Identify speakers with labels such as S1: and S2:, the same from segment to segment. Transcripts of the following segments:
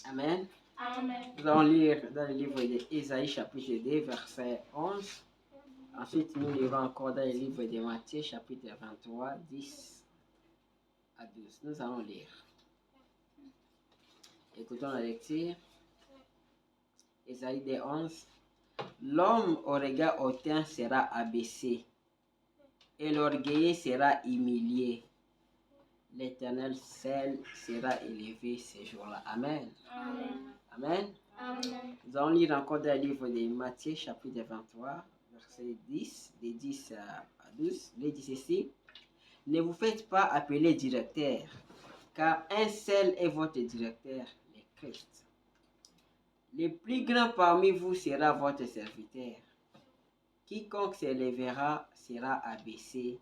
S1: Amen.
S2: Amen.
S1: Nous allons lire dans le livre d'Ésaïe chapitre 2, verset 11. Ensuite, nous lirons encore dans le livre de Matthieu chapitre 23, 10 à 12. Nous allons lire. Écoutons la lecture. Ésaïe 2, 11. L'homme au regard hautain sera abaissé, et l'orgueilleux sera humilié. L'Éternel seul sera élevé ces jours-là. Amen.
S2: Amen.
S1: Amen.
S2: Amen.
S1: Nous allons lire encore dans le livre de Matthieu, chapitre 23, verset 10, de 10 à 12. Il dit ceci. Ne vous faites pas appeler directeur, car un seul est votre directeur, le Christ. Le plus grand parmi vous sera votre serviteur. Quiconque s'élèvera sera abaissé,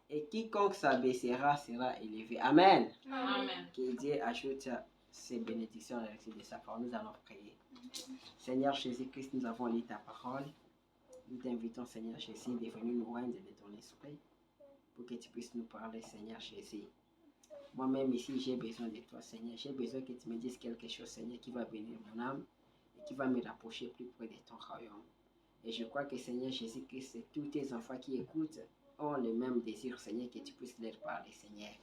S1: et quiconque s'abaissera sera élevé. Amen.
S2: Amen.
S1: Que Dieu ajoute ses bénédictions à la de sa parole. Nous allons prier. Seigneur Jésus-Christ, nous avons lu ta parole. Nous t'invitons, Seigneur Jésus, de venir nous rendre de ton esprit pour que tu puisses nous parler, Seigneur Jésus. Moi-même ici, j'ai besoin de toi, Seigneur. J'ai besoin que tu me dises quelque chose, Seigneur, qui va bénir mon âme et qui va me rapprocher plus près de ton royaume. Et je crois que, Seigneur Jésus-Christ, tous tes enfants qui écoutent ont le même désir, Seigneur, que tu puisses leur parler, Seigneur.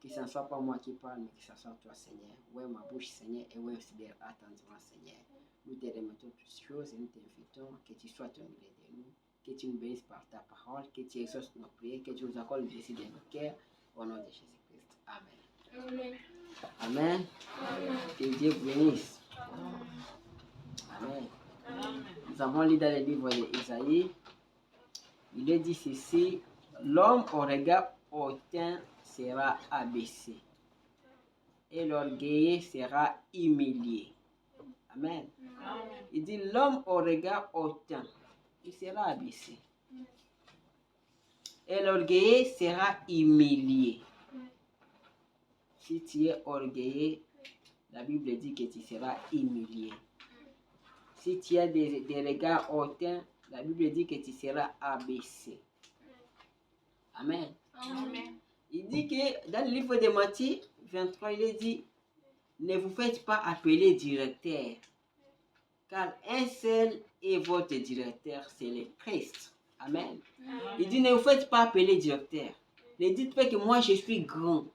S1: Que ce ne soit pas moi qui parle, mais que ce soit toi, Seigneur. Ouais, ma bouche, Seigneur, et ouais aussi leur attendement, Seigneur. Nous te remettons toutes choses et nous t'invitons que tu sois au milieu de nous, que tu nous bénisses par ta parole, que tu exauces nos prières, que tu nous accordes le désir de nos cœurs, au nom de Jésus-Christ. Amen.
S2: Amen.
S1: Amen. Que Dieu vous bénisse. Amen. Nous avons lu dans le livre d'Ésaïe. Il est dit ceci, l'homme au regard hautain sera abaissé, et l'orgueilleux sera humilié. Amen. Il dit l'homme au regard hautain, il sera abaissé, et l'orgueilleux sera humilié. Si tu es orgueilleux, la Bible dit que tu seras humilié. Si tu as des regards hautains, la Bible dit que tu seras abaissé. Amen.
S2: Amen.
S1: Il dit que dans le livre de Matthieu 23, il est dit, ne vous faites pas appeler directeur, car un seul est votre directeur, c'est le Christ. Amen. Il dit, ne vous faites pas appeler directeur. Ne dites pas que moi je suis grand.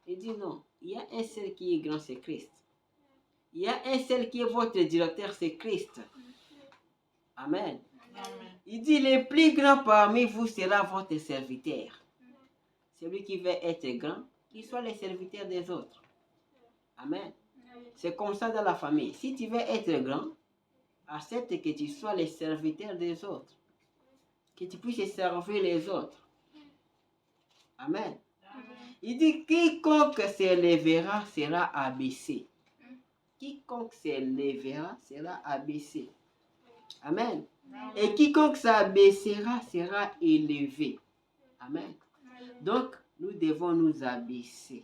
S1: Il dit non, il y a un seul qui est grand, c'est Christ. Il y a un seul qui est votre directeur, c'est Christ. Amen. Il dit, le plus grand parmi vous sera votre serviteur. Celui qui veut être grand, qu'il soit le serviteur des autres. Amen. C'est comme ça dans la famille. Si tu veux être grand, accepte que tu sois le serviteur des autres. Que tu puisses servir les autres. Amen. Il dit, quiconque s'élèvera sera abaissé. Quiconque s'élèvera sera abaissé. Amen. Et quiconque s'abaissera sera élevé. Amen. Donc, nous devons nous abaisser.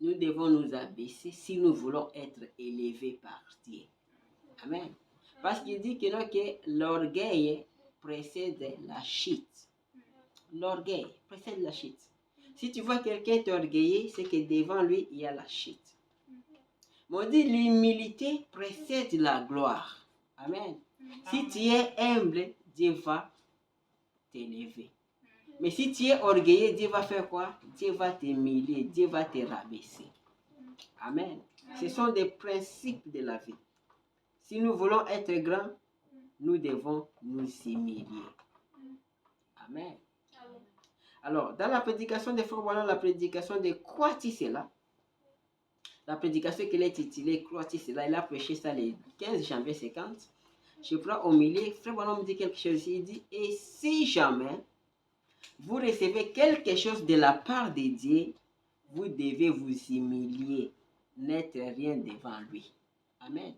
S1: Nous devons nous abaisser si nous voulons être élevés par Dieu. Amen. Parce qu'il dit que, non, que l'orgueil précède la chute. L'orgueil précède la chute. Si tu vois quelqu'un t'orgueiller, c'est que devant lui, il y a la chute. Mais on dit l'humilité précède la gloire. Amen. Si tu es humble, Dieu va t'élever. Mais si tu es orgueilleux, Dieu va faire quoi? Dieu va t'humilier, Dieu va te rabaisser. Amen. Ce sont des principes de la vie. Si nous voulons être grands, nous devons nous humilier. Amen. Alors, dans la prédication de Frère Branham, la prédication de Croatie, c'est là. La prédication qu'il est titulée Croatie, c'est là. Il a prêché ça le 15 janvier 50. Je prends au milieu, Frère Branham dit quelque chose. Il dit, et si jamais vous recevez quelque chose de la part de Dieu, vous devez vous humilier, n'être rien devant lui. Amen.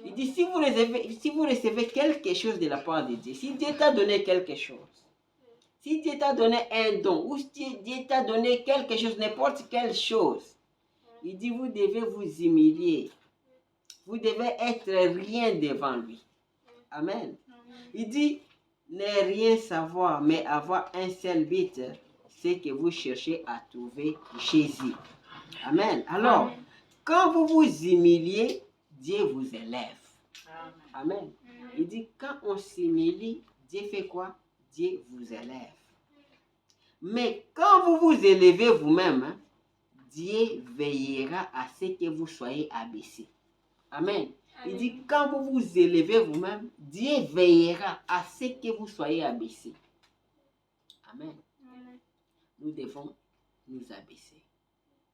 S1: Il dit, si vous recevez quelque chose de la part de Dieu, si Dieu t'a donné quelque chose, si Dieu t'a donné un don, ou si Dieu t'a donné quelque chose, n'importe quelle chose, il dit, vous devez vous humilier. Vous devez être rien devant lui. Amen. Il dit, ne rien savoir, mais avoir un seul but, c'est que vous cherchez à trouver Jésus. Amen. Alors, quand vous vous humiliez, Dieu vous élève.
S2: Amen.
S1: Amen. Il dit, quand on s'humilie, Dieu fait quoi? Dieu vous élève. Mais quand vous vous élevez vous-même, hein, Dieu veillera à ce que vous soyez abaissés. Amen. Il dit, quand vous vous élevez vous-même, Dieu veillera à ce que vous soyez abaissés. Amen. Nous devons nous abaisser.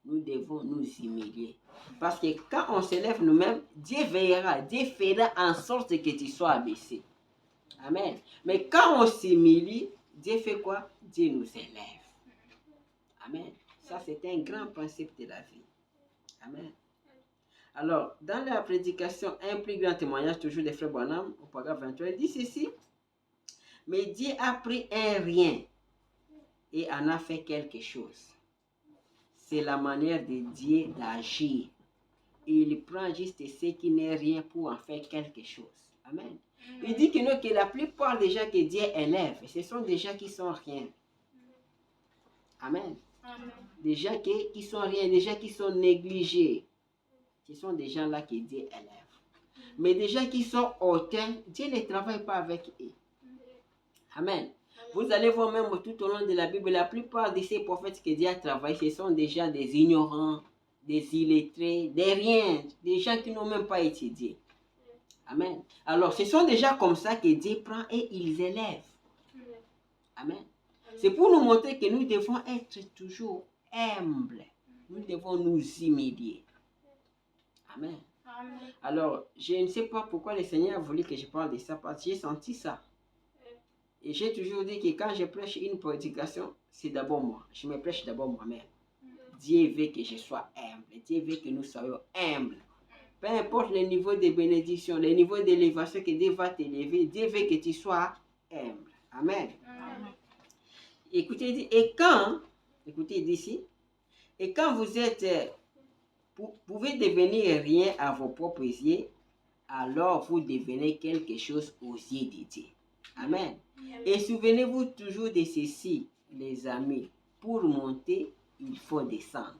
S1: Nous devons nous humilier. Parce que quand on s'élève nous-mêmes, Dieu veillera, Dieu fera en sorte que tu sois abaissé. Amen. Mais quand on s'humilie, Dieu fait quoi? Dieu nous élève. Amen. Ça, c'est un grand principe de la vie. Amen. Alors, dans la prédication, un plus grand témoignage toujours des frères Branham, au paragraphe 23, il dit ceci. Mais Dieu a pris un rien et en a fait quelque chose. C'est la manière de Dieu d'agir. Il prend juste ce qui n'est rien pour en faire quelque chose. Amen. Il dit que la plupart des gens que Dieu élève, ce sont des gens qui sont rien. Amen. Des gens qui sont rien, des gens qui sont négligés. Ce sont des gens-là que Dieu élève. Mais des gens qui sont hautains, Dieu ne travaille pas avec eux. Amen. Vous allez voir même tout au long de la Bible, la plupart de ces prophètes que Dieu a travaillé, ce sont déjà des ignorants, des illettrés, des riens, des gens qui n'ont même pas étudié. Amen. Alors, ce sont des gens comme ça que Dieu prend et ils élèvent. Amen. C'est pour nous montrer que nous devons être toujours humbles. Nous devons nous humilier. Amen. Alors, je ne sais pas pourquoi le Seigneur a voulu que je parle de ça, parce que j'ai senti ça. Et j'ai toujours dit que quand je prêche une prédication, c'est d'abord moi. Je me prêche d'abord moi-même. Dieu veut que je sois humble. Dieu veut que nous soyons humbles. Peu importe le niveau de bénédiction, le niveau d'élévation que Dieu va t'élever, Dieu veut que tu sois humble. Amen. Écoutez, écoutez d'ici, et quand vous pouvez devenir rien à vos propres yeux, alors vous devenez quelque chose aux yeux de Dieu. Amen. Et souvenez-vous toujours de ceci, les amis. Pour monter, il faut descendre.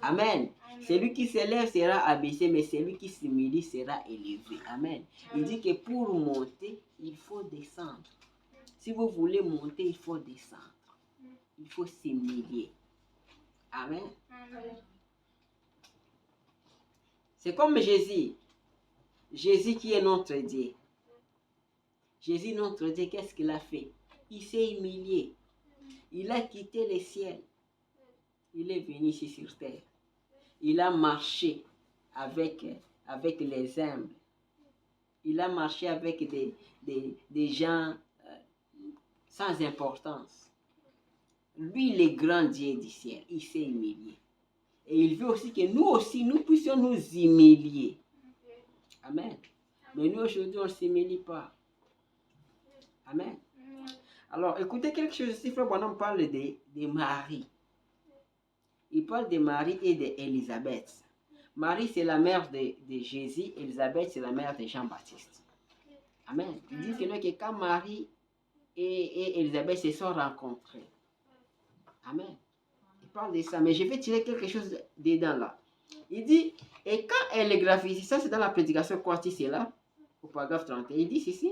S1: Amen. Celui qui s'élève sera abaissé, mais celui qui s'humilie sera élevé. Amen. Il dit que pour monter, il faut descendre. Si vous voulez monter, il faut descendre. Il faut s'humilier. Amen. C'est comme Jésus. Jésus qui est notre Dieu. Jésus, notre Dieu, qu'est-ce qu'il a fait? Il s'est humilié. Il a quitté le ciel. Il est venu ici sur terre. Il a marché avec les humbles. Il a marché avec des gens sans importance. Lui, le grand Dieu du ciel, il s'est humilié. Et il veut aussi que nous aussi, nous puissions nous humilier. Amen. Mais nous, aujourd'hui, on ne s'humilie pas. Amen. Alors, écoutez quelque chose ici, frère Branham parle de Marie. Il parle de Marie et d'Élisabeth. Marie, c'est la mère de Jésus. Élisabeth, c'est la mère de Jean-Baptiste. Amen. Il dit que quand Marie et Élisabeth se sont rencontrés. Amen. Il parle de ça. Mais je vais tirer quelque chose dedans là. Il dit, et quand elle gravissait, ça c'est dans la prédication quartier, c'est là, au paragraphe 31, il dit ceci.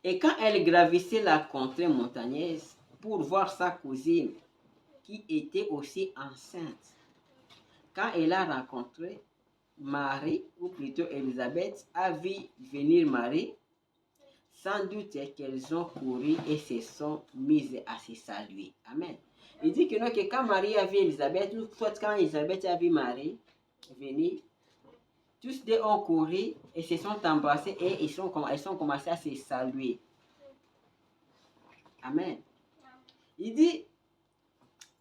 S1: Et quand elle gravissait la contrée montagneuse pour voir sa cousine, qui était aussi enceinte, quand elle a rencontré Marie, ou plutôt Élisabeth, a vu venir Marie, sans doute qu'elles ont couru et se sont mises à se saluer. Amen. Il dit que quand Marie a vu Élisabeth, ou soit quand Élisabeth a vu Marie venir, tous deux ont couru et se sont embrassés et elles ont commencé à se saluer. Amen. Il dit,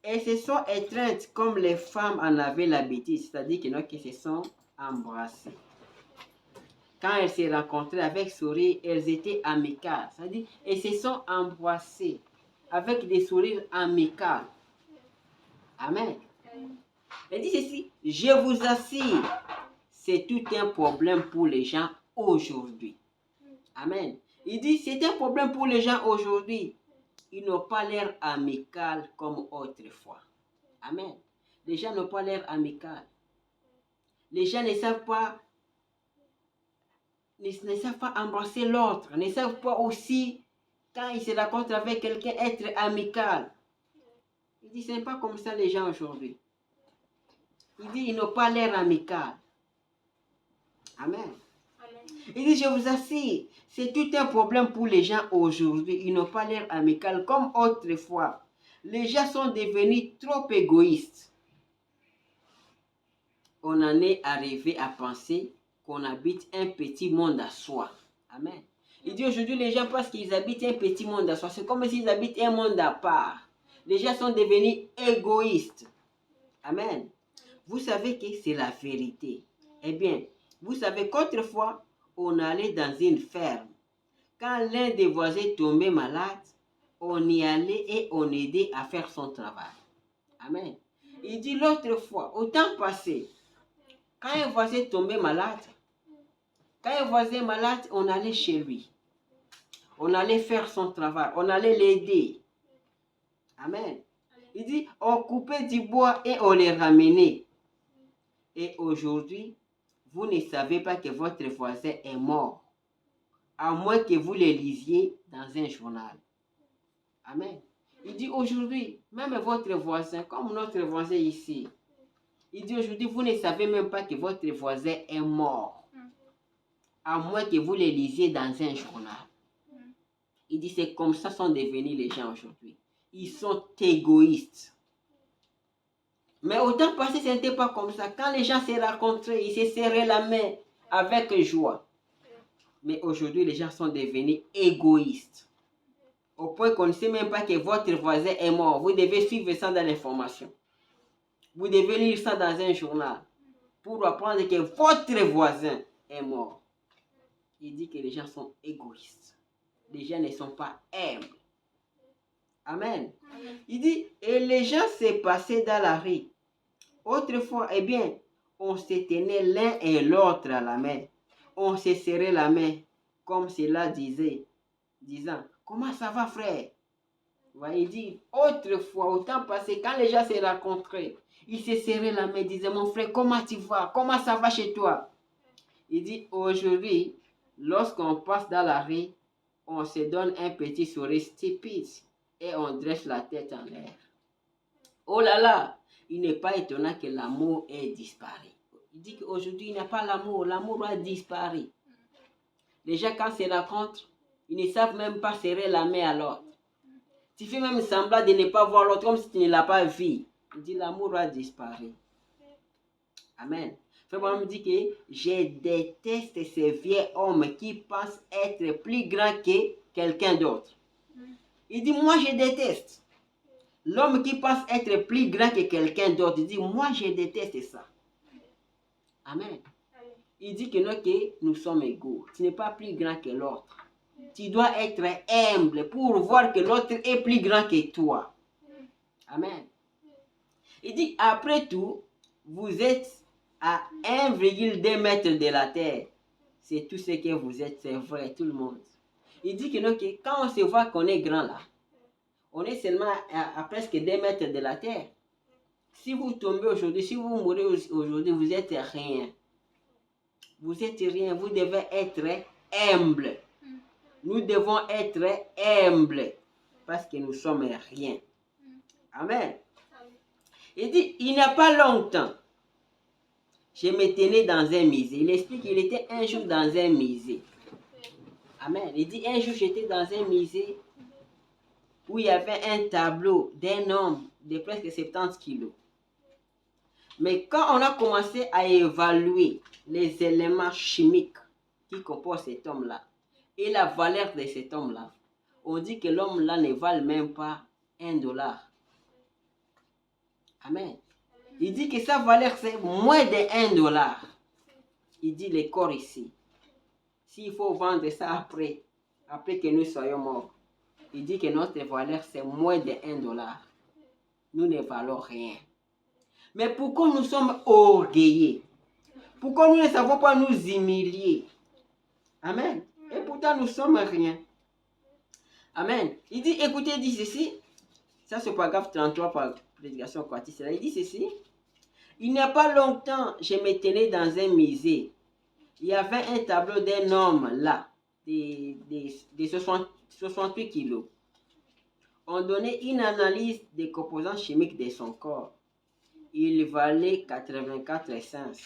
S1: elles se sont étreintes comme les femmes en avaient l'habitude, c'est-à-dire qu'elles se sont embrassées. Quand elles se rencontraient avec sourire, elles étaient amicales. C'est-à-dire elles se sont embrassées avec des sourires amicaux. Amen. Elle dit ceci, je vous assure, c'est tout un problème pour les gens aujourd'hui. Amen. Il dit, c'est un problème pour les gens aujourd'hui. Ils n'ont pas l'air amical comme autrefois. Amen. Les gens n'ont pas l'air amical. Les gens ne savent pas, ne savent pas embrasser l'autre, ne savent pas aussi, quand ils se rencontrent avec quelqu'un, être amical. Il dit, ce n'est pas comme ça les gens aujourd'hui. Il dit, ils n'ont pas l'air amical. Amen. Il dit, je vous assure, c'est tout un problème pour les gens aujourd'hui. Ils n'ont pas l'air amical comme autrefois. Les gens sont devenus trop égoïstes. On en est arrivé à penser qu'on habite un petit monde à soi. Amen. Il dit aujourd'hui, les gens pensent qu'ils habitent un petit monde à soi. C'est comme s'ils habitent un monde à part. Les gens sont devenus égoïstes. Amen. Vous savez que c'est la vérité. Eh bien, vous savez qu'autrefois, on allait dans une ferme. Quand l'un des voisins tombait malade, on y allait et on aidait à faire son travail. Amen. Il dit l'autre fois, au temps passé, quand un voisin tombait malade, on allait chez lui. On allait faire son travail, on allait l'aider. Amen. Il dit, on coupait du bois et on les ramenait. Et aujourd'hui, vous ne savez pas que votre voisin est mort, à moins que vous le lisiez dans un journal. Amen. Il dit aujourd'hui, même votre voisin, comme notre voisin ici, il dit aujourd'hui, vous ne savez même pas que votre voisin est mort, à moins que vous le lisiez dans un journal. Il dit, c'est comme ça sont devenus les gens aujourd'hui. Ils sont égoïstes. Mais au temps passé, ce n'était pas comme ça. Quand les gens se rencontraient, ils se serraient la main avec joie. Mais aujourd'hui, les gens sont devenus égoïstes. Au point qu'on ne sait même pas que votre voisin est mort. Vous devez suivre ça dans l'information. Vous devez lire ça dans un journal pour apprendre que votre voisin est mort. Il dit que les gens sont égoïstes. Les gens ne sont pas humbles. Amen. Il dit, et les gens se passaient dans la rue. Autrefois, eh bien, on se tenait l'un et l'autre à la main. On se serrait la main, comme cela disait, disant, comment ça va, frère? Il dit, autrefois, au temps passé, quand les gens se rencontraient, ils se serraient la main, disaient, mon frère, comment tu vas? Comment ça va chez toi? Il dit, aujourd'hui, lorsqu'on passe dans la rue, on se donne un petit sourire stupide et on dresse la tête en l'air. Oh là là, il n'est pas étonnant que l'amour ait disparu. Il dit qu'aujourd'hui, il n'y a pas l'amour. L'amour a disparu. Les gens, quand ils se rencontrent, ils ne savent même pas serrer la main à l'autre. Tu fais même semblant de ne pas voir l'autre comme si tu ne l'as pas vu. Il dit l'amour a disparu. Amen. Frère Branham dit que je déteste ces vieux hommes qui pensent être plus grands que quelqu'un d'autre. Il dit, moi je déteste. L'homme qui pense être plus grand que quelqu'un d'autre, il dit, moi je déteste ça. Amen. Il dit que nous sommes égaux. Tu n'es pas plus grand que l'autre. Tu dois être humble pour voir que l'autre est plus grand que toi. Amen. Il dit, après tout, vous êtes à 1,2 mètre de la terre. C'est tout ce que vous êtes, c'est vrai, tout le monde. Il dit que quand on se voit qu'on est grand là, on est seulement à presque 2 mètres de la terre. Si vous tombez aujourd'hui, si vous mourrez aujourd'hui, vous êtes rien. Vous êtes rien, vous devez être humble. Nous devons être humbles parce que nous sommes rien. Amen. Il dit, il n'y a pas longtemps, je me tenais dans un musée. Il explique qu'il était un jour dans un musée. Amen. Il dit, un jour j'étais dans un musée où il y avait un tableau d'un homme de presque 70 kilos. Mais quand on a commencé à évaluer les éléments chimiques qui composent cet homme-là et la valeur de cet homme-là, on dit que l'homme-là ne vaut même pas $1. Amen. Il dit que sa valeur c'est moins de $1. Il dit le corps ici. S'il faut vendre ça après que nous soyons morts, il dit que notre valeur c'est moins de $1. Nous ne valons rien. Mais pourquoi nous sommes orgueilleux? Pourquoi nous ne savons pas nous humilier? Amen. Et pourtant nous sommes rien. Amen. Il dit, écoutez, il dit ceci. Ça c'est paragraphe 33 par prédication quartier. Il dit ceci. Il n'y a pas longtemps, je me tenais dans un musée. Il y avait un tableau d'un homme là, de 68 kilos. On donnait une analyse des composants chimiques de son corps. Il valait 84 essences.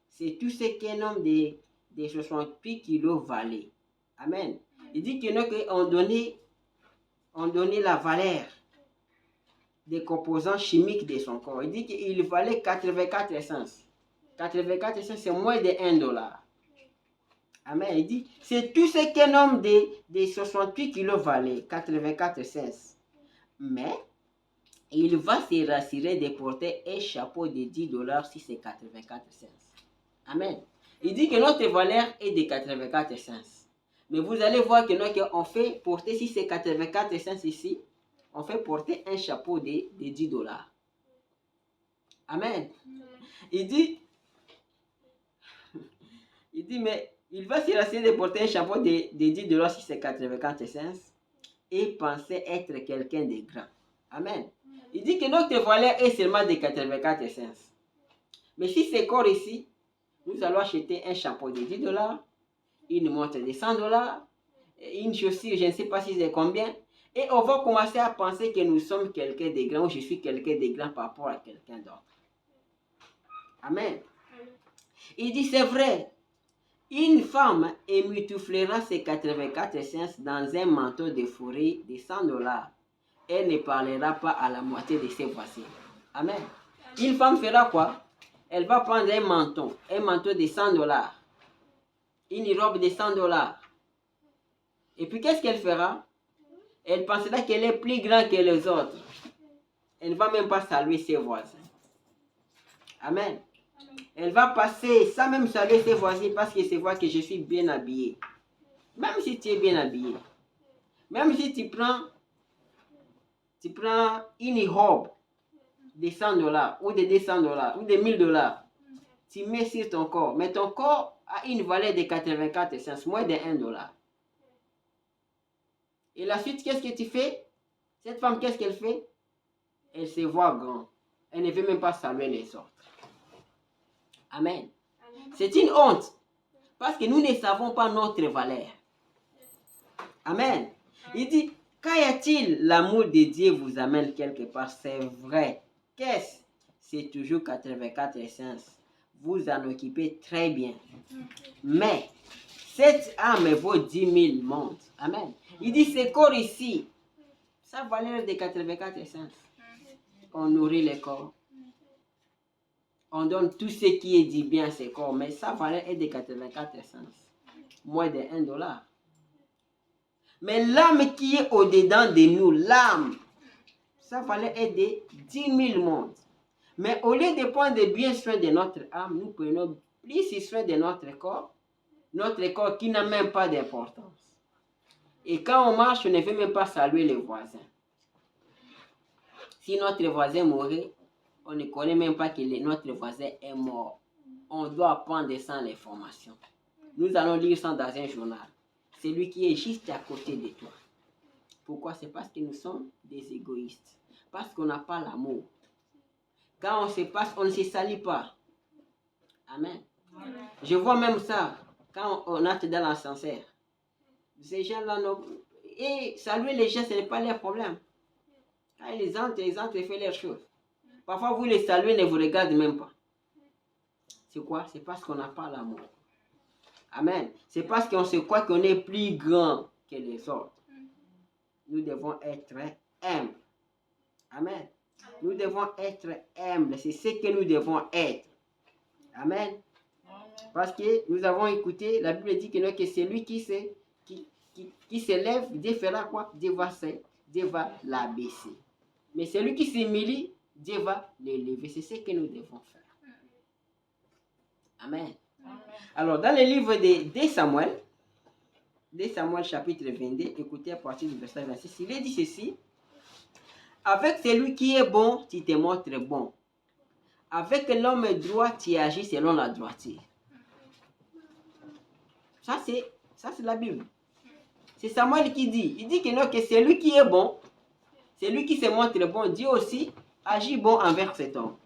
S1: C'est tout ce qu'un homme de 68 kilos valait. Amen. Il dit qu'on donnait la valeur des composants chimiques de son corps. Il dit qu'il valait 84 essences. 84 essences, c'est moins de $1. Amen. Il dit, c'est tout ce qu'un homme de 68 kilos valait, 84 essences. Mais, il va se rassurer de porter un chapeau de $10 si c'est 84 essences. Amen. Il dit que notre valeur est de 84 essences. Mais vous allez voir que nous, on fait porter, si c'est 84 essences ici, on fait porter un chapeau de $10. Amen. Il dit, mais il va se rassurer de porter un chapeau de $10 si c'est 84 essences et penser être quelqu'un de grand. Amen. Il dit que notre valeur est seulement de 84 essences. Mais si c'est corps ici, nous allons acheter un chapeau de $10, une montre de $100, une chaussure, je ne sais pas si c'est combien, et on va commencer à penser que nous sommes quelqu'un de grand ou je suis quelqu'un de grand par rapport à quelqu'un d'autre. Amen. Il dit c'est vrai, une femme émitouflera ses 84 essences dans un manteau de forêt de $100. Elle ne parlera pas à la moitié de ses voisins. Amen. Une femme fera quoi? Elle va prendre un manteau de $100, une robe de $100. Et puis qu'est-ce qu'elle fera? Elle pensera qu'elle est plus grande que les autres. Elle ne va même pas saluer ses voisins. Amen. Elle va passer sans même saluer ses voisins parce qu'elle se voit que je suis bien habillé. Même si tu es bien habillé. Même si tu prends une robe de $100 ou de $200 ou de $1000, tu mets sur ton corps. Mais ton corps a une valeur de 84 essences, moins de $1. Et la suite, qu'est-ce que tu fais? Cette femme, qu'est-ce qu'elle fait? Elle se voit grand. Elle ne veut même pas saluer les autres. Amen. C'est une honte. Parce que nous ne savons pas notre valeur. Amen. Il dit, qu'y a-t-il? L'amour de Dieu vous amène quelque part. C'est vrai. Qu'est-ce? C'est toujours 84 essences. Vous en occupez très bien. Mais, cette âme vaut 10 000 mondes. Amen. Il dit, ce corps ici, sa valeur de 84 essences. On nourrit le corps. On donne tout ce qui est dit bien à ce corps, mais sa valeur est de 84 essences. Moins de $1. Mais l'âme qui est au-dedans de nous, l'âme, sa valeur est de 10 000 mondes. Mais au lieu de prendre bien soin de notre âme, nous prenons plus soin de notre corps qui n'a même pas d'importance. Et quand on marche, on ne veut même pas saluer les voisins. Si notre voisin mourait, on ne connaît même pas que notre voisin est mort. On doit apprendre sans l'information. Nous allons lire ça dans un journal. C'est lui qui est juste à côté de toi. Pourquoi? C'est parce que nous sommes des égoïstes. Parce qu'on n'a pas l'amour. Quand on se passe, on ne se salit pas. Amen. Je vois même ça quand on entre dans l'ascenseur. Ces gens-là, et saluer les gens, ce n'est pas leur problème. Quand ils entrent et font leurs choses. Parfois, vous les saluez, ne vous regardez même pas. C'est quoi? C'est parce qu'on n'a pas l'amour. Amen. C'est parce qu'on se croit qu'on est plus grand que les autres. Nous devons être humbles. Amen. Nous devons être humbles. C'est ce que nous devons être. Amen. Parce que nous avons écouté, la Bible dit que celui qui s'élève, Dieu fera quoi? Dieu va l'abaisser. Mais celui qui s'humilie, Dieu va l'élever. C'est ce que nous devons faire. Amen. Alors, dans le livre de 2 Samuel chapitre 22, écoutez à partir du verset 26, il est dit ceci. Avec celui qui est bon, tu te montres bon. Avec l'homme droit, tu agis selon la droiture. Ça, c'est la Bible. C'est Samuel qui dit. Il dit que celui qui est bon, celui qui se montre bon, Dieu aussi agit bon envers cet homme.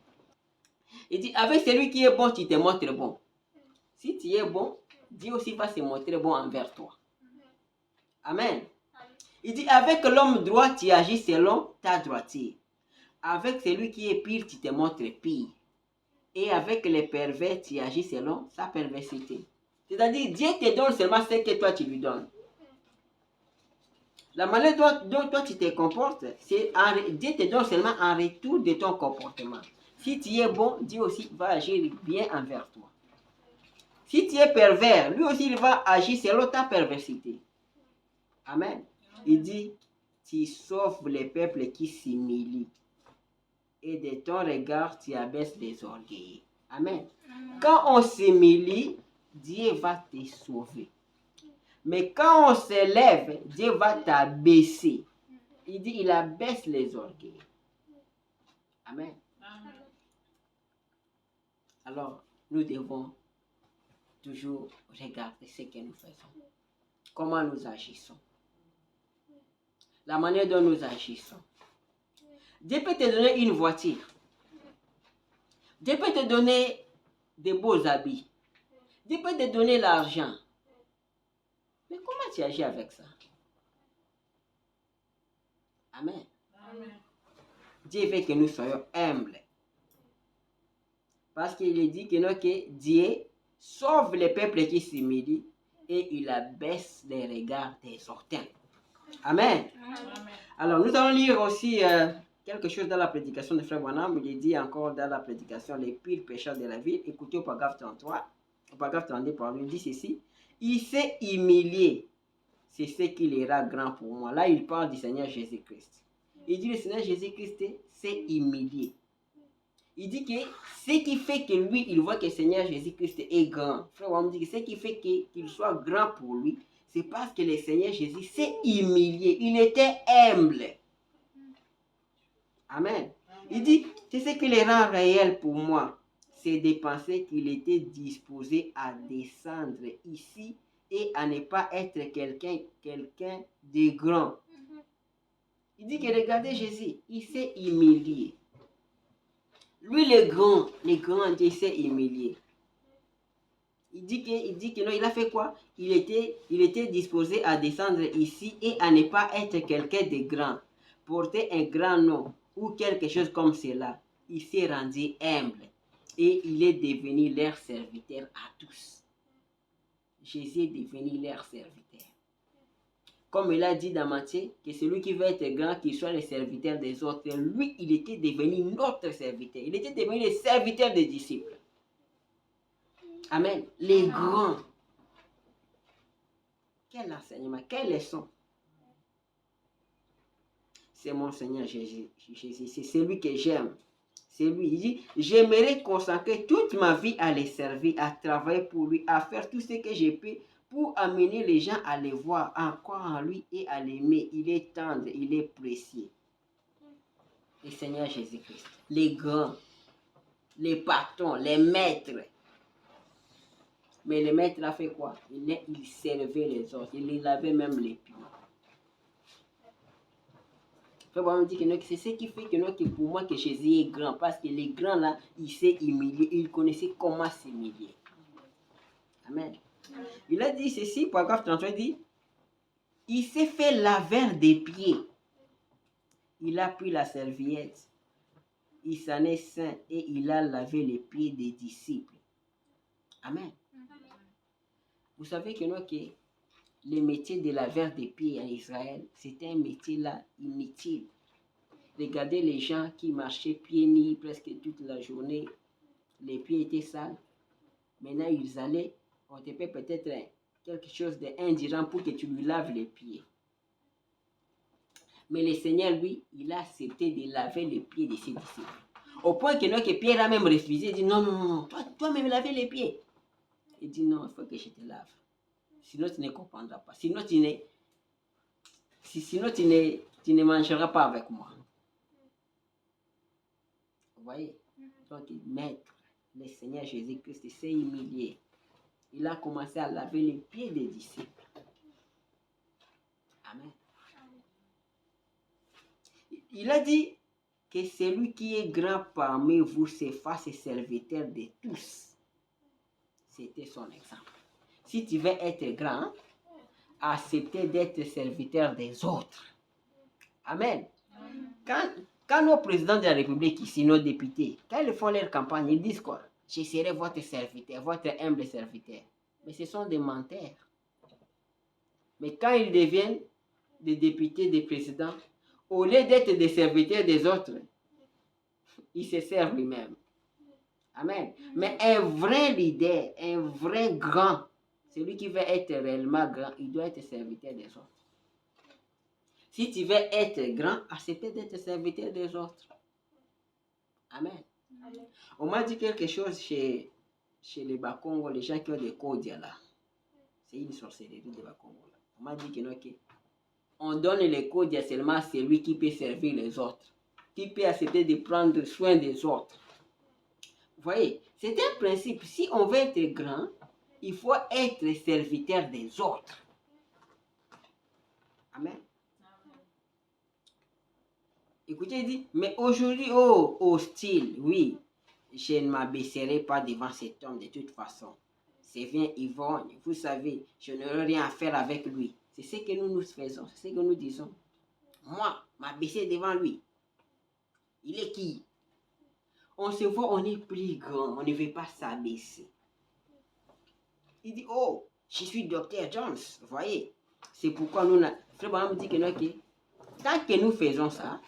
S1: Il dit, avec celui qui est bon, tu te montres bon. Si tu es bon, Dieu aussi va se montrer bon envers toi. Amen. Il dit, avec l'homme droit, tu agis selon ta droiture. Avec celui qui est pire, tu te montres pire. Et avec les pervers, tu agis selon sa perversité. C'est-à-dire, Dieu te donne seulement ce que toi tu lui donnes. La manière dont toi tu te comportes, Dieu te donne seulement en retour de ton comportement. Si tu es bon, Dieu aussi va agir bien envers toi. Si tu es pervers, lui aussi il va agir selon ta perversité. Amen. Il dit, tu sauves les peuples qui s'humilient. Et de ton regard, tu abaisses les orgueils. Amen. Quand on s'humilie, Dieu va te sauver. Mais quand on s'élève, Dieu va t'abaisser. Il dit, il abaisse les orgueils. Amen. Alors, nous devons toujours regarder ce que nous faisons. Comment nous agissons. La manière dont nous agissons. Dieu peut te donner une voiture. Dieu peut te donner de beaux habits. Dieu peut te donner l'argent. Mais comment tu agis avec ça? Amen.
S2: Amen.
S1: Dieu veut que nous soyons humbles. Parce qu'il dit que Dieu sauve les peuples qui s'humilient et il abaisse les regards des ortins. Amen.
S2: Amen.
S1: Alors, nous allons lire aussi quelque chose dans la prédication de Frère Branham. Il dit encore dans la prédication les pires pécheurs de la ville. Écoutez au paragraphe 33. Au paragraphe 32, il dit ceci. Il s'est humilié. C'est ce qui ira grand pour moi. Là, il parle du Seigneur Jésus-Christ. Il dit le Seigneur Jésus-Christ s'est humilié. Il dit que ce qui fait que lui, il voit que le Seigneur Jésus-Christ est grand. Frère Branham dit que ce qui fait qu'il soit grand pour lui, c'est parce que le Seigneur Jésus s'est humilié. Il était humble. Amen. Il dit, c'est ce qui le rend réel pour moi. C'est de penser qu'il était disposé à descendre ici et à ne pas être quelqu'un de grand. Il dit que regardez Jésus, il s'est humilié. Lui, le grand Dieu s'est humilié. Il dit que non, il a fait quoi? Il était disposé à descendre ici et à ne pas être quelqu'un de grand. Porter un grand nom ou quelque chose comme cela. Il s'est rendu humble et il est devenu leur serviteur à tous. Jésus est devenu leur serviteur. Comme il a dit dans Matthieu, que celui qui veut être grand, qu'il soit le serviteur des autres. Lui, il était devenu notre serviteur. Il était devenu le serviteur des disciples. Amen. Les grands. Quel enseignement, quelle leçon. C'est mon Seigneur Jésus. C'est celui que j'aime. C'est lui. Il dit, j'aimerais consacrer toute ma vie à le servir, à travailler pour lui, à faire tout ce que je peux pour amener les gens à le voir, à croire en lui et à l'aimer. Il est tendre, il est précieux. Le Seigneur Jésus-Christ. Les grands, les patrons, les maîtres. Mais le maître a fait quoi? Il servait les autres. Il lavait même les pieds. On dit que c'est ce qui fait que pour moi que Jésus est grand. Parce que les grands là, il s'est humilié. Il connaissait comment s'humilier. Amen. Il a dit ceci, paragraphe 33, il dit, il s'est fait laver des pieds. Il a pris la serviette. Il s'en est saint et il a lavé les pieds des disciples. Amen. Vous savez que le métier de laver des pieds en Israël, c'était un métier là inutile. Regardez les gens qui marchaient pieds nus presque toute la journée. Les pieds étaient sales. Maintenant, ils allaient, on te paie peut-être quelque chose d'indigent pour que tu lui laves les pieds. Mais le Seigneur, lui, il a accepté de laver les pieds de ses disciples. Au point que Pierre a même refusé. Il dit, non, toi me laver les pieds. Il dit, non, il faut que je te lave. Sinon, tu ne comprendras pas. Sinon, tu ne mangeras pas avec moi. Vous voyez? Donc, maître, le Seigneur Jésus-Christ s'est humilié. Il a commencé à laver les pieds des disciples. Amen. Il a dit, que celui qui est grand parmi vous se fasse serviteur de tous. C'était son exemple. Si tu veux être grand, accepter d'être serviteur des autres. Amen. Quand nos présidents de la République ici, nos députés, quand ils font leur campagne, ils disent quoi? Je serai votre serviteur, votre humble serviteur. Mais ce sont des menteurs. Mais quand ils deviennent des députés, des présidents, au lieu d'être des serviteurs des autres, ils se servent lui-même. Amen. Mais un vrai leader, un vrai grand, celui qui veut être réellement grand, il doit être serviteur des autres. Si tu veux être grand, accepte d'être serviteur des autres. Amen.
S2: Amen.
S1: On m'a dit quelque chose chez les Bakongo, les gens qui ont des Kodia là. C'est une sorcellerie de Bakongo. On m'a dit que non, on donne les Kodia seulement à celui qui peut servir les autres, qui peut accepter de prendre soin des autres. Vous voyez, c'est un principe. Si on veut être grand, il faut être serviteur des autres. Amen. Écoutez, il dit, mais aujourd'hui, oh, hostile, oui, je ne m'abaisserai pas devant cet homme de toute façon. C'est bien ivrogne, vous savez, je n'aurai rien à faire avec lui. C'est ce que nous faisons, c'est ce que nous disons. Moi, m'abaisser devant lui. Il est qui? On se voit, on est plus grand, on ne veut pas s'abaisser. Il dit, oh, je suis Dr. Jones, vous voyez. C'est pourquoi nous, Frère Branham dit que non, tant que nous faisons ça,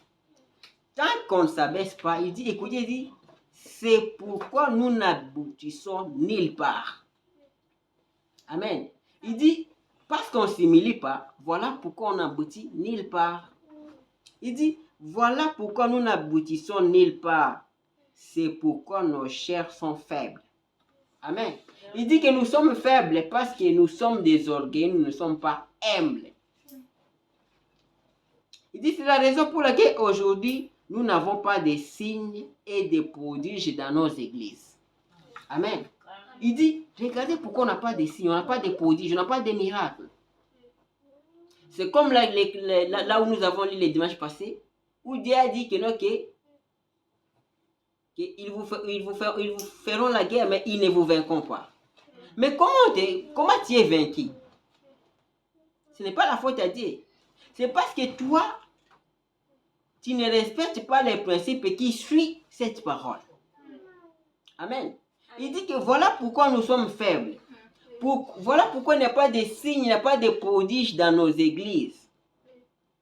S1: tant qu'on ne s'abaisse pas, il dit, écoutez, il dit, c'est pourquoi nous n'aboutissons nulle part. Amen. Il dit, parce qu'on ne s'humilie pas, voilà pourquoi on n'aboutit nulle part. Il dit, voilà pourquoi nous n'aboutissons nulle part. C'est pourquoi nos chairs sont faibles. Amen. Il dit que nous sommes faibles parce que nous sommes des orgueilleux, nous ne sommes pas humbles. Il dit, c'est la raison pour laquelle aujourd'hui, nous n'avons pas de signes et de prodiges dans nos églises. Amen. Il dit, regardez pourquoi on n'a pas de signes, on n'a pas de prodiges, on n'a pas de miracles. C'est comme là où nous avons lu les dimanches passés, où Dieu a dit que non, qu'ils vous feront la guerre, mais ils ne vous vaincront pas. Mais comment tu es vaincu? Ce n'est pas la faute à Dieu. C'est parce que toi, tu ne respectes pas les principes qui suivent cette parole. Amen. Il dit que voilà pourquoi nous sommes faibles. Voilà pourquoi il n'y a pas de signes, il n'y a pas de prodiges dans nos églises.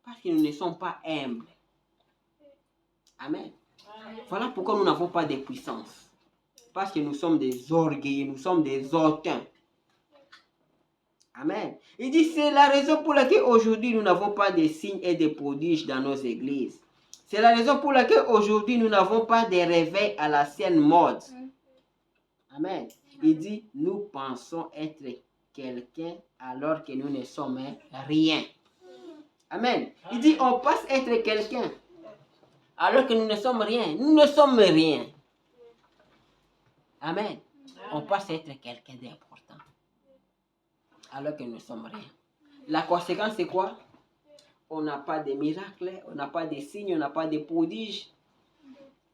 S1: Parce que nous ne sommes pas humbles. Amen. Voilà pourquoi nous n'avons pas de puissance. Parce que nous sommes des orgueilleux, nous sommes des hautains. Amen. Il dit, c'est la raison pour laquelle aujourd'hui nous n'avons pas de signes et de prodiges dans nos églises. C'est la raison pour laquelle aujourd'hui nous n'avons pas de réveil à l'ancienne mode. Amen. Il dit, nous pensons être quelqu'un alors que nous ne sommes rien. Amen. Il dit, on pense être quelqu'un alors que nous ne sommes rien. Nous ne sommes rien. Amen. On pense être quelqu'un d'important alors que nous ne sommes rien. La conséquence, c'est quoi? On n'a pas de miracles, on n'a pas de signes, on n'a pas de prodiges.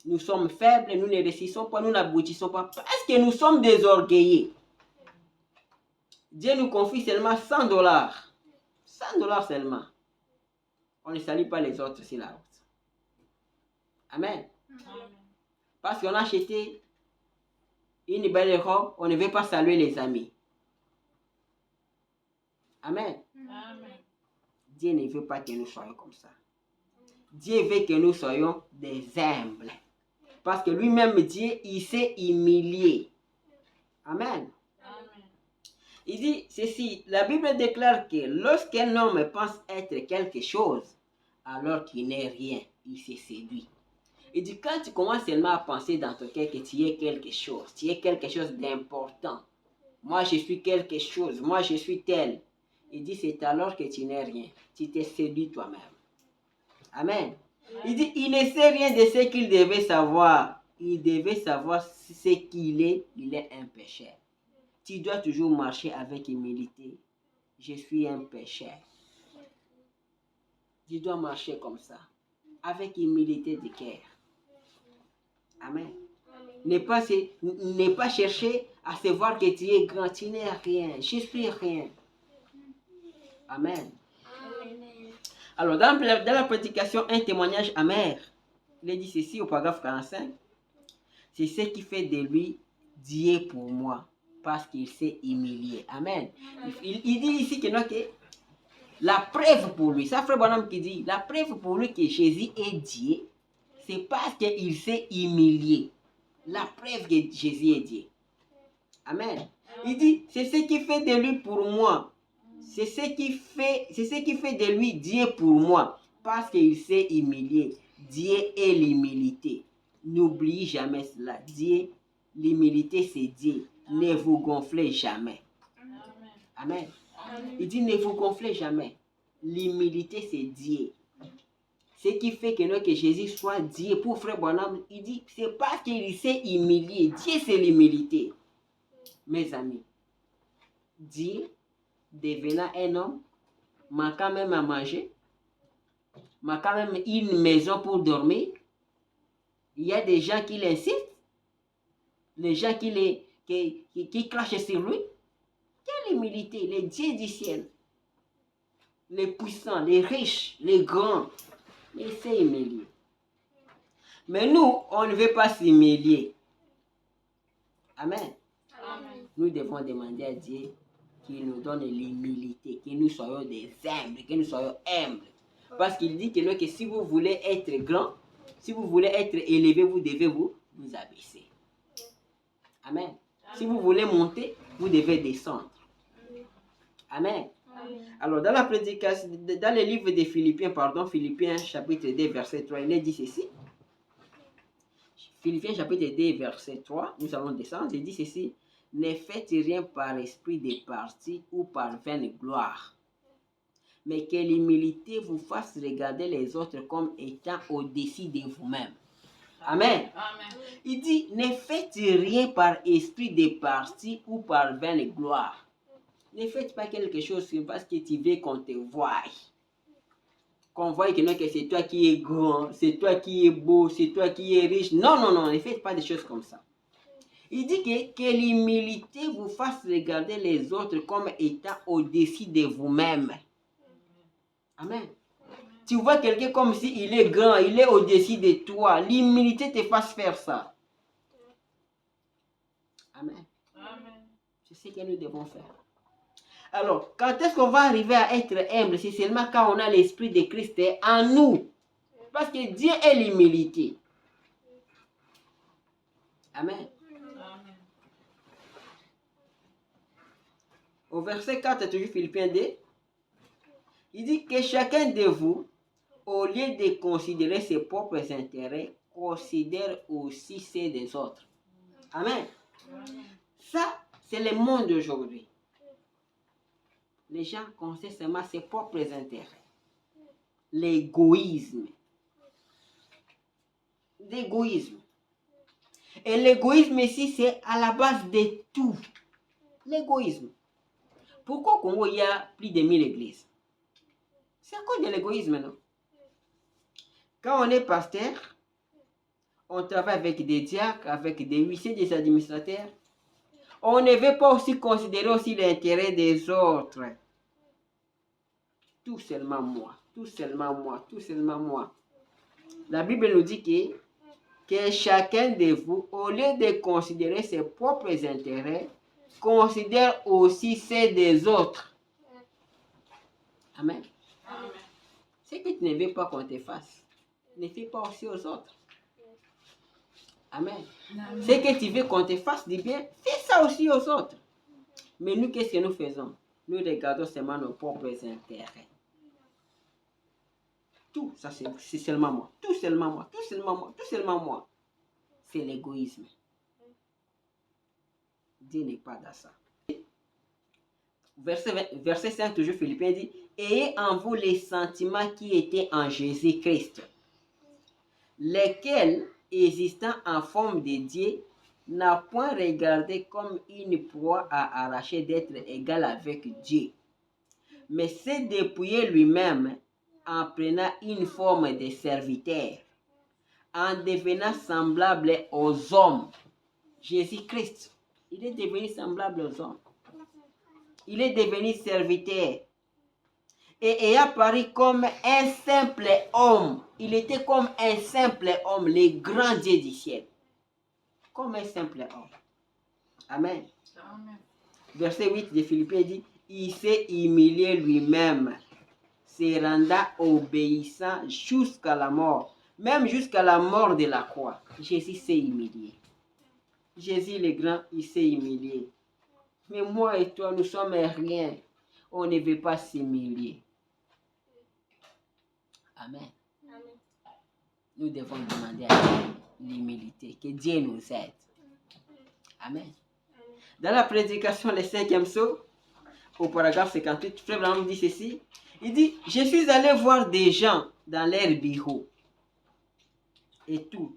S1: Nous sommes faibles, nous ne réussissons pas, nous n'aboutissons pas parce que nous sommes des orgueilleux. Dieu nous confie seulement $100. $100 seulement. On ne salue pas les autres sur la route. Amen. Parce qu'on a acheté une belle robe, on ne veut pas saluer les amis. Amen.
S2: Amen.
S1: Dieu ne veut pas que nous soyons comme ça. Dieu veut que nous soyons des humbles. Parce que lui-même, Dieu, il s'est humilié. Amen.
S2: Amen.
S1: Il dit ceci, la Bible déclare que lorsqu'un homme pense être quelque chose, alors qu'il n'est rien, il se séduit. Il dit, quand tu commences seulement à penser dans ton cœur que tu es quelque chose d'important. Moi, je suis quelque chose, moi, je suis tel. Il dit, c'est alors que tu n'es rien. Tu te séduis toi-même. Amen. Il dit, il ne sait rien de ce qu'il devait savoir. Il devait savoir ce qu'il est. Il est un pécheur. Tu dois toujours marcher avec humilité. Je suis un pécheur. Tu dois marcher comme ça, avec humilité de cœur. Amen. Ne pas chercher à se voir que tu es grand, tu n'es rien, je ne suis rien. Amen. Alors, dans la prédication, un témoignage amer, il dit ceci au paragraphe 45. C'est ce qui fait de lui Dieu pour moi, parce qu'il s'est humilié. Amen. Il dit ici que, non, que la preuve pour lui, ça frère Bonhomme qui dit, la preuve pour lui que Jésus est Dieu, c'est parce qu'il s'est humilié. La preuve que Jésus est Dieu. Amen. Il dit, c'est ce qui fait de lui pour moi. C'est ce qui fait de lui Dieu pour moi, parce qu'il s'est humilié. Dieu est l'humilité. N'oubliez jamais cela. Dieu, l'humilité, c'est Dieu. Ne vous gonflez jamais. Amen. Il dit, ne vous gonflez jamais. L'humilité, c'est Dieu. Ce qui fait que Jésus soit Dieu pour frère Bonhomme, il dit, c'est parce qu'il s'est humilié. Dieu, c'est l'humilité. Mes amis, Dieu, devenant un homme, manquant même à manger, manquant même une maison pour dormir, il y a des gens qui l'insistent, les gens qui crachent sur lui. Quelle humilité, les dieux du ciel, les puissants, les riches, les grands, mais c'est humilié. Mais nous, on ne veut pas s'humilier. Amen. Nous devons demander à Dieu qu'il nous donne l'humilité, que nous soyons des humbles, que nous soyons humbles. Parce qu'il dit que si vous voulez être grand, si vous voulez être élevé, vous devez vous abaisser. Amen. Si vous voulez monter, vous devez descendre. Amen. Alors, dans la prédication, dans le livre de Philippiens, Philippiens chapitre 2, verset 3, il est dit ceci. Philippiens chapitre 2, verset 3, nous allons descendre, il dit ceci. Ne faites rien par esprit de parti ou par vaine gloire, mais que l'humilité vous fasse regarder les autres comme étant au-dessus de vous-même. Amen. Amen. Il dit, ne faites rien par esprit de parti ou par vaine gloire. Ne faites pas quelque chose parce que tu veux qu'on te voie. Qu'on voie que c'est toi qui es grand, c'est toi qui es beau, c'est toi qui es riche. Non, non, non, ne faites pas des choses comme ça. Il dit que l'humilité vous fasse regarder les autres comme étant au-dessus de vous-même. Amen. Tu vois quelqu'un comme si il est grand, il est au-dessus de toi. L'humilité te fasse faire ça. Amen. C'est ce que nous devons faire. Alors, quand est-ce qu'on va arriver à être humble? C'est seulement quand on a l'esprit de Christ en nous. Parce que Dieu est l'humilité. Amen. Au verset 4, toujours Philippiens 2, il dit que chacun de vous, au lieu de considérer ses propres intérêts, considère aussi ceux des autres. Amen. Ça, c'est le monde d'aujourd'hui. Les gens considèrent seulement ses propres intérêts. L'égoïsme. L'égoïsme. Et l'égoïsme ici, c'est à la base de tout. L'égoïsme. Pourquoi au Congo, il y a plus de 1000 églises? C'est à cause de l'égoïsme, non? Quand on est pasteur, on travaille avec des diacres, avec des huissiers, des administrateurs. On ne veut pas aussi considérer aussi l'intérêt des autres. Tout seulement moi, tout seulement moi, tout seulement moi. La Bible nous dit que chacun de vous, au lieu de considérer ses propres intérêts, considère aussi ceux des autres. Amen. Amen. Ce que tu ne veux pas qu'on te fasse, ne fais pas aussi aux autres. Amen. Amen. Ce que tu veux qu'on te fasse du bien, fais ça aussi aux autres. Mais nous, qu'est-ce que nous faisons? Nous regardons seulement nos propres intérêts. Tout, ça c'est seulement moi. Tout seulement moi. Tout seulement moi. Tout seulement moi. C'est l'égoïsme. Dieu n'est pas dans ça. Verset 5, toujours Philippiens dit, ayez en vous les sentiments qui étaient en Jésus-Christ, lesquels, existant en forme de Dieu, n'a point regardé comme une proie à arracher d'être égal avec Dieu, mais s'est dépouillé lui-même en prenant une forme de serviteur, en devenant semblable aux hommes. Jésus-Christ, il est devenu semblable aux hommes. Il est devenu serviteur. Et ayant paru comme un simple homme, il était comme un simple homme, le grand Dieu du ciel. Comme un simple homme. Amen.
S2: Amen.
S1: Verset 8 de Philippiens dit, il s'est humilié lui-même, se rendant obéissant jusqu'à la mort, même jusqu'à la mort de la croix. Jésus s'est humilié. Jésus le grand, il s'est humilié. Mais moi et toi, nous sommes rien. On ne veut pas s'humilier. Amen. Nous devons demander à Dieu l'humilité, que Dieu nous aide. Amen. Dans la prédication, le 5e psaume, au paragraphe 58, Frère Branham dit ceci. Il dit, je suis allé voir des gens dans leur bureau et tout,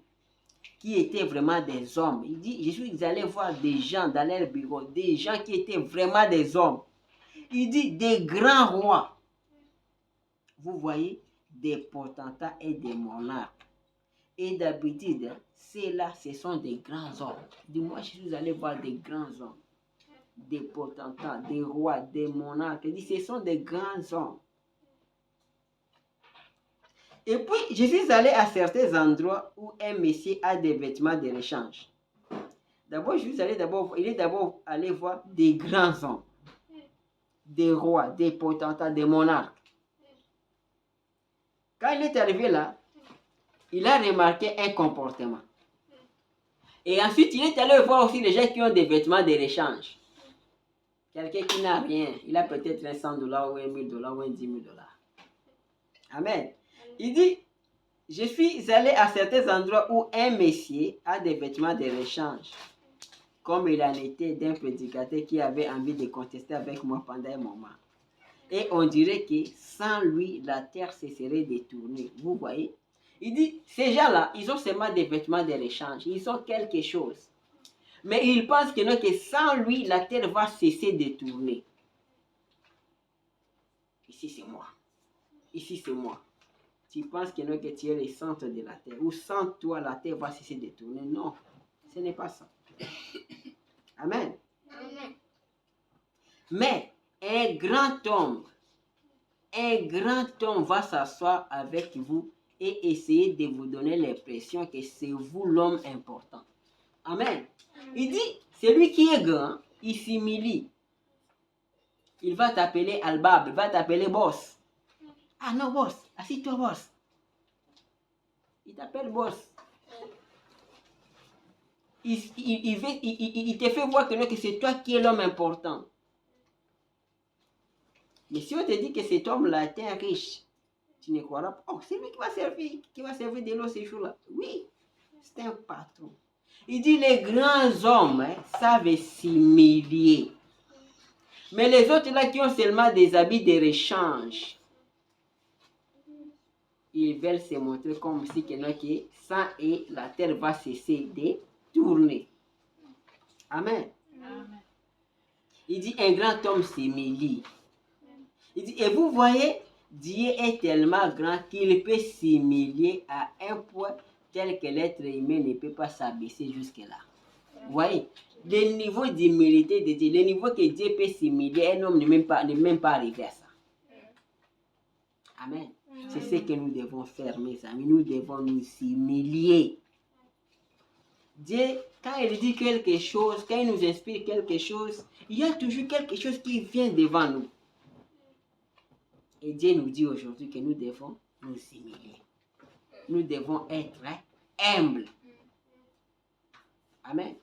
S1: qui étaient vraiment des hommes. Il dit, je suis allé voir des gens dans leur bureau, des gens qui étaient vraiment des hommes. Il dit, des grands rois. Vous voyez, des potentats et des monarques. Et d'habitude, ceux-là, ce sont des grands hommes. Il dit, moi, je suis allé voir des grands hommes. Des potentats, des rois, des monarques. Il dit, ce sont des grands hommes. Et puis, je suis allé à certains endroits où un monsieur a des vêtements de rechange. D'abord, il est d'abord allé voir des grands hommes, des rois, des potentats, des monarques. Quand il est arrivé là, il a remarqué un comportement. Et ensuite, il est allé voir aussi les gens qui ont des vêtements de rechange. Quelqu'un qui n'a rien, il a peut-être un $100 ou un $1000 ou un $10,000. Amen. Il dit, je suis allé à certains endroits où un monsieur a des vêtements de rechange, comme il en était d'un prédicateur qui avait envie de contester avec moi pendant un moment. Et on dirait que sans lui, la terre se serait détournée. Vous voyez? Il dit, ces gens-là, ils ont seulement des vêtements de rechange, ils ont quelque chose. Mais ils pensent que, non, que sans lui, la terre va cesser de tourner. Ici, c'est moi. Ici, c'est moi. Tu penses que, non, que tu es le centre de la terre. Ou sans toi, la terre va cesser de tourner. Non, ce n'est pas ça. Amen.
S2: Amen.
S1: Mais un grand homme va s'asseoir avec vous et essayer de vous donner l'impression que c'est vous l'homme important. Amen. Il dit, celui qui est grand, il s'humilie. Il va t'appeler Albab, il va t'appeler boss. Ah non, boss, assis-toi, boss. Il t'appelle boss. Il te fait voir que c'est toi qui es l'homme important. Mais si on te dit que cet homme-là est un riche, tu ne croiras pas. Oh, c'est lui qui va servir de l'eau ces jours-là. Oui, c'est un patron. Il dit, les grands hommes savent s'humilier. Mais les autres là qui ont seulement des habits de rechange, ils veulent se montrer comme si quelqu'un qui est sans et la terre va cesser de tourner. Amen.
S2: Amen.
S1: Il dit, un grand homme s'humilie. Il dit, et vous voyez, Dieu est tellement grand qu'il peut s'humilier à un point tel que l'être humain ne peut pas s'abaisser jusque-là. Vous voyez, le niveau d'humilité de Dieu, le niveau que Dieu peut s'humilier, un homme n'est même pas arrivé à ça. Amen. C'est ce que nous devons faire, mes amis. Nous devons nous humilier. Dieu, quand il dit quelque chose, quand il nous inspire quelque chose, il y a toujours quelque chose qui vient devant nous. Et Dieu nous dit aujourd'hui que nous devons nous humilier. Nous devons être humbles. Amen.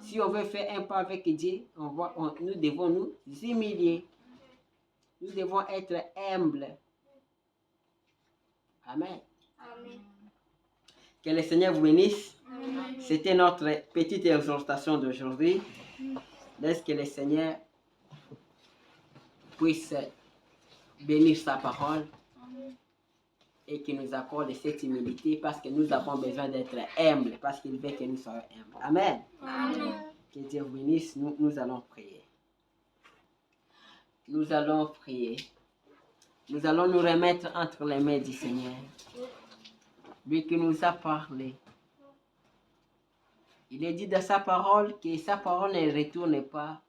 S1: Si on veut faire un pas avec Dieu, nous devons nous humilier. Nous devons être humbles. Amen.
S2: Amen.
S1: Que le Seigneur vous bénisse.
S2: Amen.
S1: C'était notre petite exhortation d'aujourd'hui. Laisse que le Seigneur puisse bénir sa parole et qu'il nous accorde cette humilité parce que nous avons besoin d'être humbles, parce qu'il veut que nous soyons humbles. Amen.
S2: Amen.
S1: Que Dieu vous bénisse. Nous allons prier. Nous allons prier. Nous allons nous remettre entre les mains du Seigneur. lui qui nous a parlé. Il est dit dans sa parole que sa parole ne retourne pas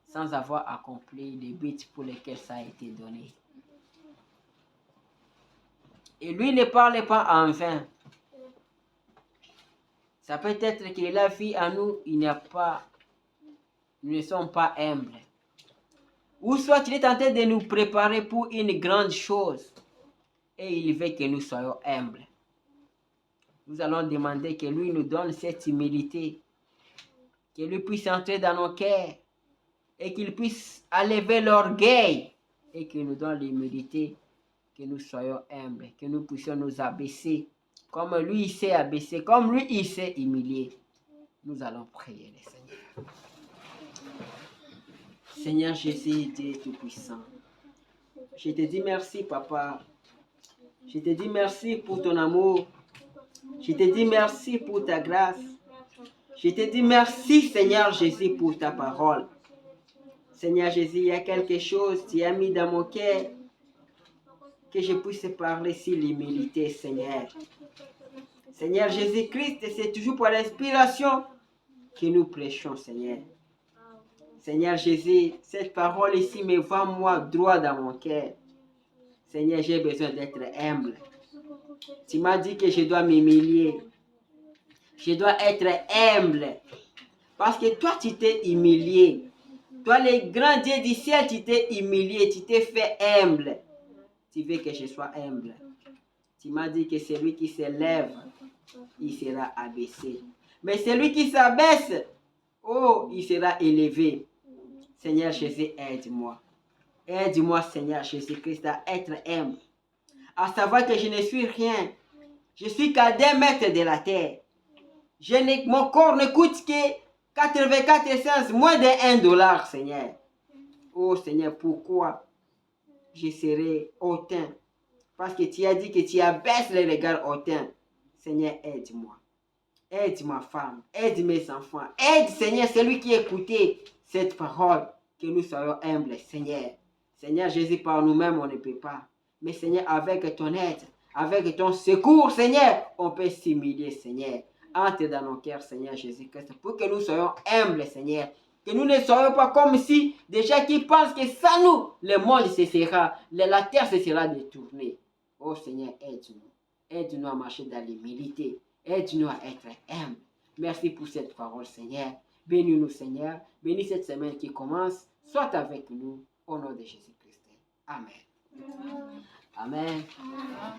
S1: sans avoir accompli les buts pour lesquels ça a été donné. Et lui ne parle pas en vain. Ça peut être que la vie à nous, nous ne sommes pas humbles. Ou soit il est en train de nous préparer pour une grande chose. Et il veut que nous soyons humbles. Nous allons demander que lui nous donne cette humilité. Que lui puisse entrer dans nos cœurs. Et qu'il puisse enlever l'orgueil. Et qu'il nous donne l'humilité. Que nous soyons humbles. Que nous puissions nous abaisser. Comme lui il s'est abaissé. Comme lui il s'est humilié. Nous allons prier le Seigneur. Seigneur Jésus, Dieu Tout-Puissant. Je te dis merci, Papa. Je te dis merci pour ton amour. Je te dis merci pour ta grâce. Je te dis merci, Seigneur Jésus, pour ta parole. Seigneur Jésus, il y a quelque chose que tu as mis dans mon cœur, que je puisse parler sur l'humilité, Seigneur. Seigneur Jésus-Christ, c'est toujours pour l'inspiration que nous prêchons, Seigneur. Seigneur Jésus, cette parole ici me va moi droit dans mon cœur. Seigneur, j'ai besoin d'être humble. Tu m'as dit que je dois m'humilier. Je dois être humble. Parce que toi, tu t'es humilié. Toi, le grand Dieu du ciel, tu t'es humilié. Tu t'es fait humble. Tu veux que je sois humble. Tu m'as dit que celui qui s'élève, il sera abaissé. Mais celui qui s'abaisse, oh, il sera élevé. Seigneur Jésus, aide-moi. Aide-moi, Seigneur Jésus-Christ, à être humble. À savoir que je ne suis rien. Je suis qu'à 2 mètres de la terre. Mon corps ne coûte que 84 cents, moins de $1, Seigneur. Oh Seigneur, pourquoi je serai hautain? Parce que tu as dit que tu abaisses les regards hautains. Seigneur, aide-moi. Aide ma femme. Aide mes enfants. Aide, Seigneur, celui qui écoutait cette parole. Que nous soyons humbles, Seigneur. Seigneur Jésus, par nous-mêmes, on ne peut pas. Mais Seigneur, avec ton aide, avec ton secours, Seigneur, on peut s'humilier, Seigneur. Entre dans nos cœurs, Seigneur Jésus-Christ, pour que nous soyons humbles, Seigneur. Que nous ne soyons pas comme si des gens qui pensent que sans nous, le monde cessera, la terre se sera détournée. Oh Seigneur, aide-nous. Aide-nous à marcher dans l'humilité. Aide-nous à être humbles. Merci pour cette parole, Seigneur. Bénis-nous, Seigneur. Bénis cette semaine qui commence. Sois avec nous. Au nom de Jésus-Christ. Amen. Amen. Amen.